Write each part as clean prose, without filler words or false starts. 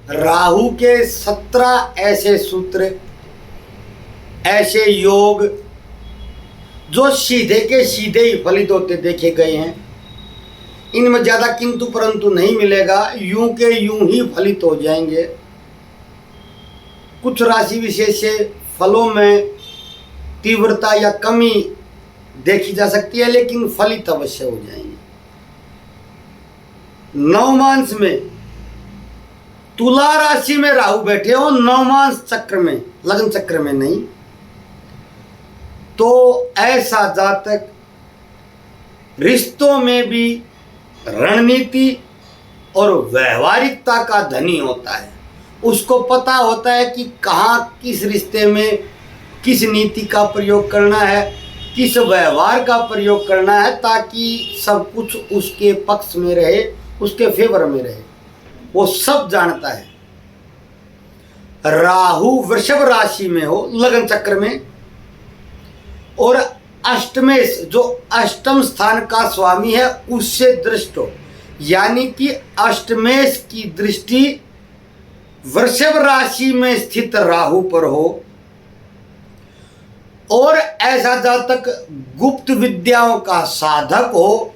राहु के 17 ऐसे सूत्र, ऐसे योग जो सीधे के सीधे ही फलित होते देखे गए हैं। इनमें ज़्यादा किंतु परंतु नहीं मिलेगा, यूं के यूं ही फलित हो जाएंगे। कुछ राशि विशेष से फलों में तीव्रता या कमी देखी जा सकती है, लेकिन फलित अवश्य हो जाएंगे। नवमांश में तुला राशि में राहु बैठे हो, नवमांश चक्र में, लग्न चक्र में नहीं, तो ऐसा जातक रिश्तों में भी रणनीति और व्यवहारिकता का धनी होता है। उसको पता होता है कि कहाँ किस रिश्ते में किस नीति का प्रयोग करना है, किस व्यवहार का प्रयोग करना है, ताकि सब कुछ उसके पक्ष में रहे, उसके फेवर में रहे। वो सब जानता है। राहु वृषभ राशि में हो, लग्न चक्र में, और अष्टमेश जो अष्टम स्थान का स्वामी है उससे दृष्ट हो, यानी कि अष्टमेश की दृष्टि वृषभ राशि में स्थित राहु पर हो, और ऐसा जातक गुप्त विद्याओं का साधक हो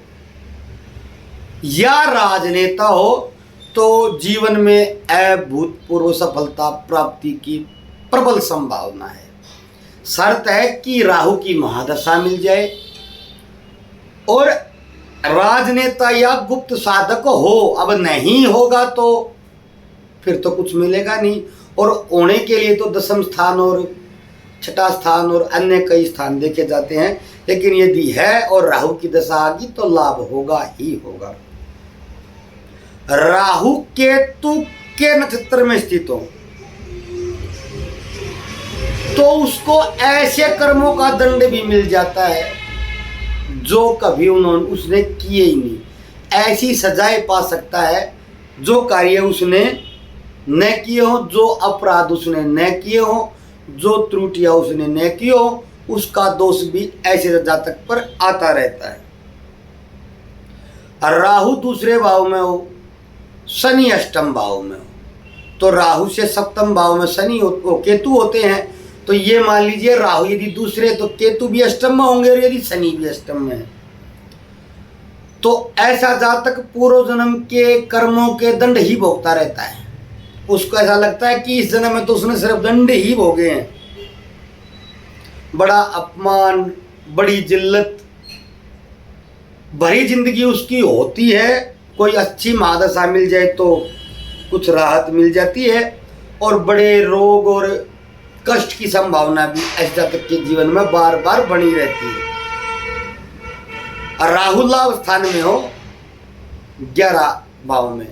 या राजनेता हो, तो जीवन में अभूतपूर्व सफलता प्राप्ति की प्रबल संभावना है। शर्त है कि राहु की महादशा मिल जाए और राजनेता या गुप्त साधक हो। अब नहीं होगा तो फिर तो कुछ मिलेगा नहीं, और होने के लिए तो दशम स्थान और छठा स्थान और अन्य कई स्थान देखे जाते हैं, लेकिन यदि है और राहु की दशा आ गई तो लाभ होगा ही होगा। राहु केतु के नक्षत्र में स्थित हो तो उसको ऐसे कर्मों का दंड भी मिल जाता है जो कभी उसने किए ही नहीं। ऐसी सजाएं पा सकता है जो कार्य उसने न किए हो, जो अपराध उसने न किए हो, जो त्रुटियां उसने न की हो, उसका दोष भी ऐसे जातक पर आता रहता है। राहु दूसरे भाव में हो, शनि अष्टम भाव में हो, तो राहु से सप्तम भाव में शनि केतु होते हैं। तो ये मान लीजिए राहु यदि दूसरे, तो केतु भी अष्टम में होंगे, और यदि शनि भी अष्टम में है, तो ऐसा जातक पूर्व जन्म के कर्मों के दंड ही भोगता रहता है। उसको ऐसा लगता है कि इस जन्म में तो उसने सिर्फ दंड ही भोगे हैं। बड़ा अपमान, बड़ी जिल्लत भरी जिंदगी उसकी होती है। कोई अच्छी महादशा मिल जाए तो कुछ राहत मिल जाती है, और बड़े रोग और कष्ट की संभावना भी ऐसे जातक के जीवन में बार बार बनी रहती है। राहु लाभ स्थान में हो 11 भाव में,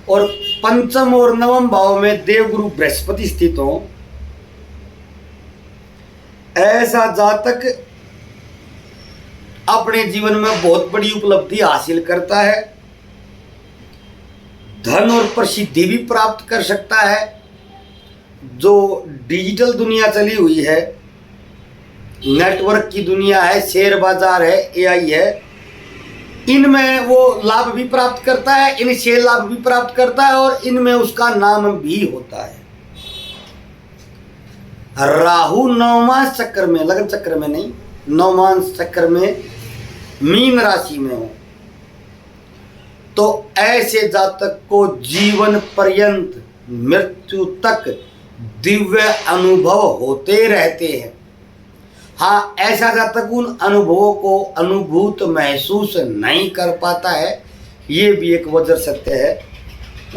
और पंचम और नवम भाव में देवगुरु बृहस्पति स्थित हो, ऐसा जातक अपने जीवन में बहुत बड़ी उपलब्धि हासिल करता है। धन और प्रसिद्धि भी प्राप्त कर सकता है। जो डिजिटल दुनिया चली हुई है, नेटवर्क की दुनिया है, शेयर बाजार है, एआई है, इनमें वो लाभ भी प्राप्त करता है, इनसे लाभ भी प्राप्त करता है, और इनमें उसका नाम भी होता है। राहु नवमांश चक्र में, लग्न चक्र में नहीं, नवमांश चक्र में मीन राशि में हो, तो ऐसे जातक को जीवन पर्यंत मृत्यु तक दिव्य अनुभव होते रहते हैं। हाँ, ऐसा जातक उन अनुभवों को अनुभूत महसूस नहीं कर पाता है, ये भी एक वजह सत्य है।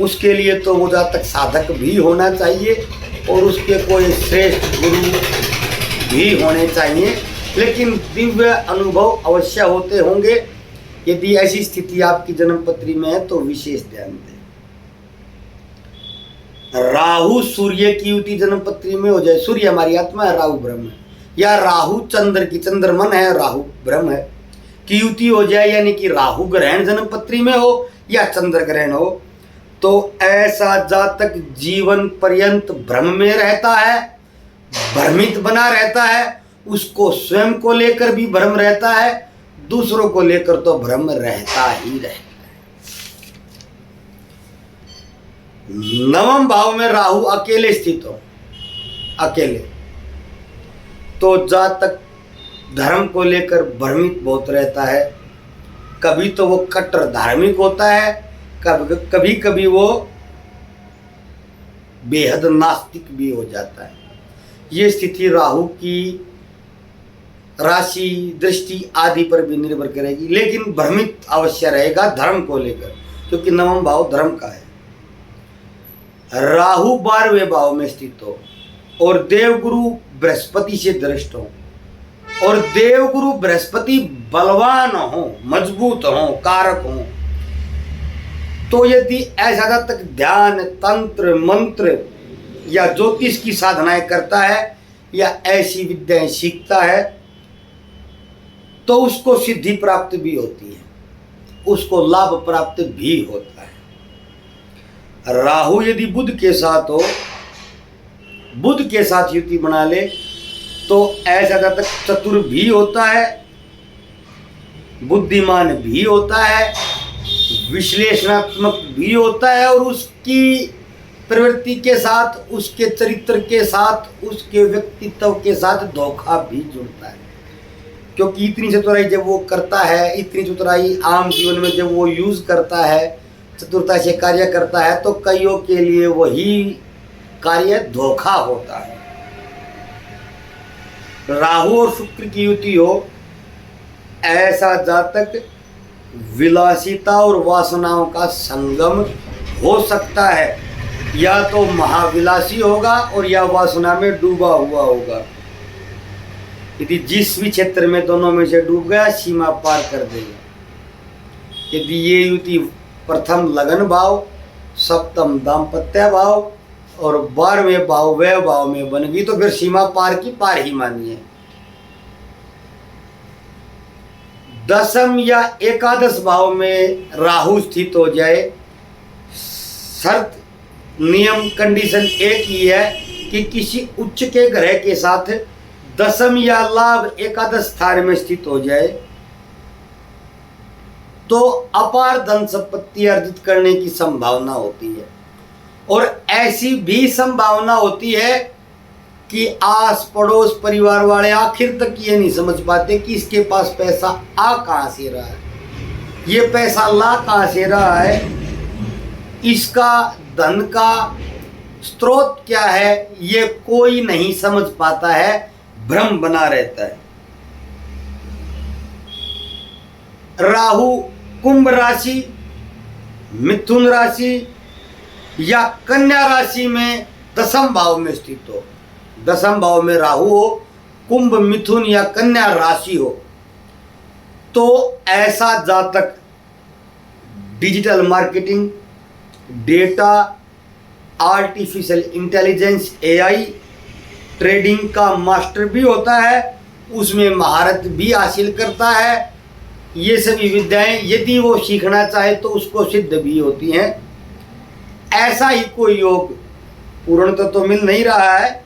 उसके लिए तो वो जातक साधक भी होना चाहिए, और उसके कोई श्रेष्ठ गुरु भी होने चाहिए, लेकिन दिव्य अनुभव अवश्य होते होंगे। यदि ऐसी स्थिति आपकी जन्मपत्री में है तो विशेष ध्यान दें। राहु सूर्य की युति जन्मपत्री में हो जाए, सूर्य हमारी आत्मा है, राहु ब्रह्म है, या राहु चंद्र की, चंद्रमन है, राहु ब्रह्म है, की युति हो जाए, यानी कि राहु ग्रहण जन्मपत्री में हो या चंद्र ग्रहण हो, तो ऐसा जातक जीवन पर्यंत भ्रम में रहता है, भ्रमित बना रहता है। उसको स्वयं को लेकर भी भ्रम रहता है, दूसरों को लेकर तो भ्रम रहता ही रहता है। नवम भाव में राहु अकेले स्थित हो, अकेले, तो जातक धर्म को लेकर भ्रमित बहुत रहता है। कभी तो वो कट्टर धार्मिक होता है, कभी कभी वो बेहद नास्तिक भी हो जाता है। ये स्थिति राहु की राशि, दृष्टि आदि पर भी निर्भर करेगी, लेकिन भ्रमित अवश्य रहेगा धर्म को लेकर, क्योंकि नवम भाव धर्म का है। राहु 12वें भाव में स्थित हो और देवगुरु बृहस्पति से दृष्ट हो, और देवगुरु बृहस्पति बलवान हो, मजबूत हो, कारक हो, तो यदि ऐसा तक ध्यान, तंत्र, मंत्र या ज्योतिष की साधनाएं करता है या ऐसी विद्याएं सीखता है तो उसको सिद्धि प्राप्त भी होती है, उसको लाभ प्राप्त भी होता है। राहु यदि बुध के साथ हो, बुध के साथ युति बना ले तो ऐसा तक चतुर भी होता है, बुद्धिमान भी होता है, विश्लेषणात्मक भी होता है, और उसकी प्रवृत्ति के साथ, उसके चरित्र के साथ, उसके व्यक्तित्व के साथ धोखा भी जुड़ता है। क्योंकि इतनी चतुराई जब वो करता है, इतनी चतुराई आम जीवन में जब वो यूज करता है, चतुरता से कार्य करता है, तो कईयों के लिए वही कार्य धोखा होता है। राहु और शुक्र की युति हो, ऐसा जातक विलासिता और वासनाओं का संगम हो सकता है, या तो महाविलासी होगा और या वासना में डूबा हुआ होगा। यदि जिस भी क्षेत्र में दोनों में से डूब गया, सीमा पार कर देगा। यदि ये युति प्रथम लगन भाव, सप्तम दाम्पत्य भाव और 12वें भाव वैव भाव में बन गई, तो फिर सीमा पार की पार ही मानिए। दसम या एकादश भाव में राहु स्थित हो जाए, शर्त, नियम, कंडीशन एक ही है कि किसी उच्च के ग्रह के साथ दसम या लाभ एकादश स्थान में स्थित हो जाए तो अपार धन संपत्ति अर्जित करने की संभावना होती है। और ऐसी भी संभावना होती है कि आस पड़ोस परिवार वाले आखिर तक ये नहीं समझ पाते कि इसके पास पैसा आ कहाँ से रहा है, ये पैसा ला कहाँ से रहा है, इसका धन का स्रोत क्या है, ये कोई नहीं समझ पाता है, भ्रम बना रहता है। राहु कुंभ राशि, मिथुन राशि या कन्या राशि में दसम भाव में स्थित हो, दसम भाव में राहु हो, कुंभ, मिथुन या कन्या राशि हो, तो ऐसा जातक digital marketing, data, artificial intelligence, AI, trading का मास्टर भी होता है, उसमें महारत भी हासिल करता है। ये सभी विद्याएं यदि वो सीखना चाहे तो उसको सिद्ध भी होती हैं। ऐसा ही कोई योग पूर्णतः तो मिल नहीं रहा है,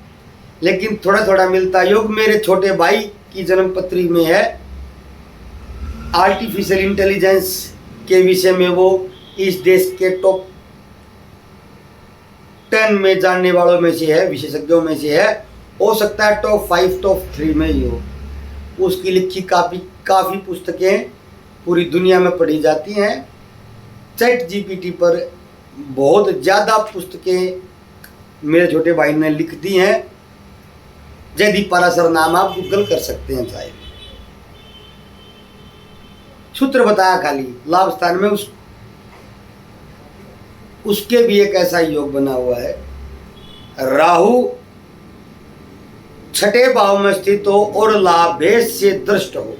लेकिन थोड़ा थोड़ा मिलता योग मेरे छोटे भाई की जन्मपत्री में है। आर्टिफिशियल इंटेलिजेंस के विषय में वो इस देश के टॉप 10 में जानने वालों में से है, विशेषज्ञों में से है, हो सकता है टॉप 5, टॉप 3 में ही हो। उसकी लिखी काफ़ी पुस्तकें पूरी दुनिया में पढ़ी जाती हैं। चैट जीपीटी पर बहुत ज़्यादा पुस्तकें मेरे छोटे भाई ने लिख दी हैं। जयदीप पाराशर नाम आप गूगल कर सकते हैं चाहे। सूत्र बताया खाली लाभ स्थान में उसके भी एक ऐसा योग बना हुआ है। राहु छठे भाव में स्थित हो और लाभेश से दृष्ट हो,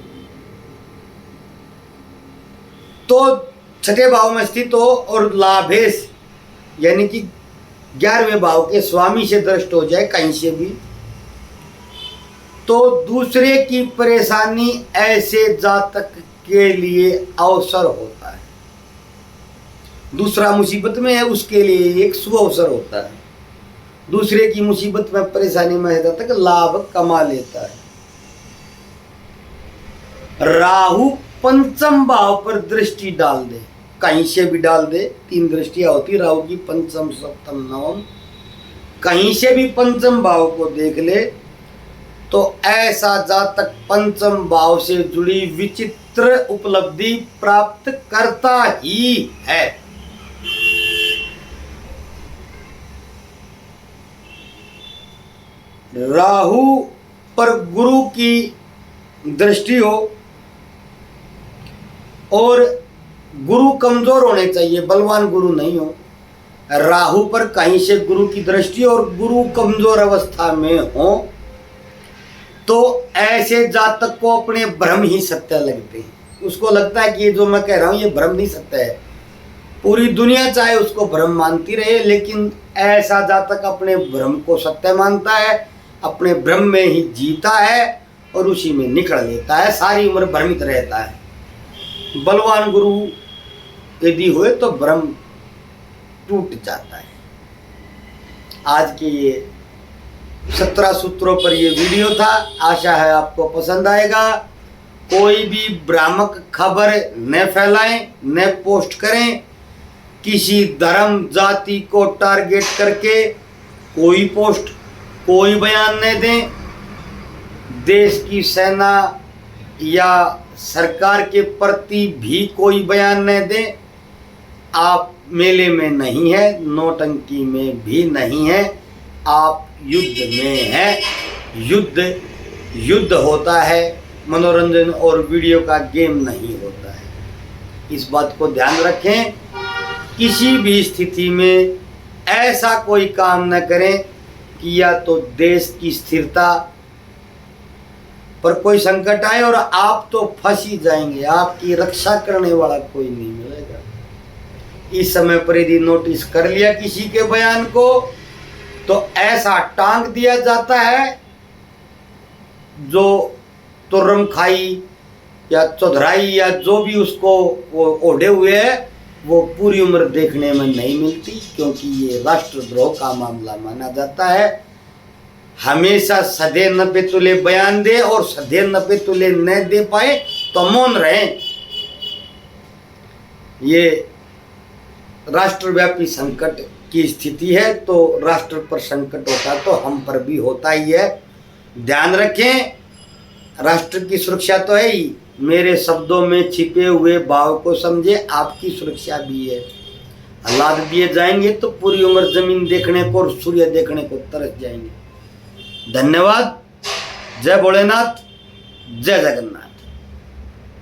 तो छठे भाव में स्थित हो और लाभेश यानी कि 11वें भाव के स्वामी से दृष्ट हो जाए कहीं से भी, तो दूसरे की परेशानी ऐसे जातक के लिए अवसर होता है। दूसरा मुसीबत में है, उसके लिए एक शुभ अवसर होता है। दूसरे की मुसीबत में, परेशानी में है तक लाभ कमा लेता है। राहु पंचम भाव पर दृष्टि डाल दे, कहीं से भी डाल दे, 3 दृष्टियां होती राहु की, पंचम सप्तम नवम, कहीं से भी पंचम भाव को देख ले तो ऐसा जातक पंचम भाव से जुड़ी विचित्र उपलब्धि प्राप्त करता ही है। राहु पर गुरु की दृष्टि हो और गुरु कमजोर होने चाहिए, बलवान गुरु नहीं हो। राहु पर कहीं से गुरु की दृष्टि और गुरु कमजोर अवस्था में हो तो ऐसे जातक को अपने भ्रम ही सत्य लगते हैं। उसको लगता है कि ये जो मैं कह रहा हूं ये भ्रम नहीं सत्य है। पूरी दुनिया चाहे उसको भ्रम मानती रहे, लेकिन ऐसा जातक अपने भ्रम को सत्य मानता है, अपने भ्रम में ही जीता है और उसी में निकल लेता है, सारी उम्र भ्रमित रहता है। बलवान गुरु यदि हुए तो भ्रम टूट जाता है। आज के ये 17 सूत्रों पर ये वीडियो था, आशा है आपको पसंद आएगा। कोई भी भ्रामक खबर न फैलाएं, न पोस्ट करें, किसी धर्म जाति को टारगेट करके कोई पोस्ट कोई बयान न दें। देश की सेना या सरकार के प्रति भी कोई बयान न दें। आप मेले में नहीं है, नौटंकी में भी नहीं है, आप युद्ध में हैं। युद्ध होता है, मनोरंजन और वीडियो का गेम नहीं होता है। इस बात को ध्यान रखें। किसी भी स्थिति में ऐसा कोई काम न करें कि या तो देश की स्थिरता पर कोई संकट आए और आप तो फंस ही जाएंगे, आपकी रक्षा करने वाला कोई नहीं मिलेगा। इस समय पर यदि नोटिस कर लिया किसी के बयान को तो ऐसा टांग दिया जाता है, जो तुर्रम खाई या चौधराई या जो भी उसको ओढ़े हुए है वो पूरी उम्र देखने में नहीं मिलती, क्योंकि ये राष्ट्रद्रोह का मामला माना जाता है। हमेशा सधे न पे तुले बयान दे और सधे न पे तुले न दे पाए तो मौन रहे। ये राष्ट्रव्यापी संकट की स्थिति है, तो राष्ट्र पर संकट होता तो हम पर भी होता ही है। ध्यान रखें, राष्ट्र की सुरक्षा तो है ही, मेरे शब्दों में छिपे हुए भाव को समझे, आपकी सुरक्षा भी है। औलाद दिए जाएंगे तो पूरी उम्र जमीन देखने को और सूर्य देखने को तरस जाएंगे। धन्यवाद। जय भोलेनाथ, जय जगन्नाथ।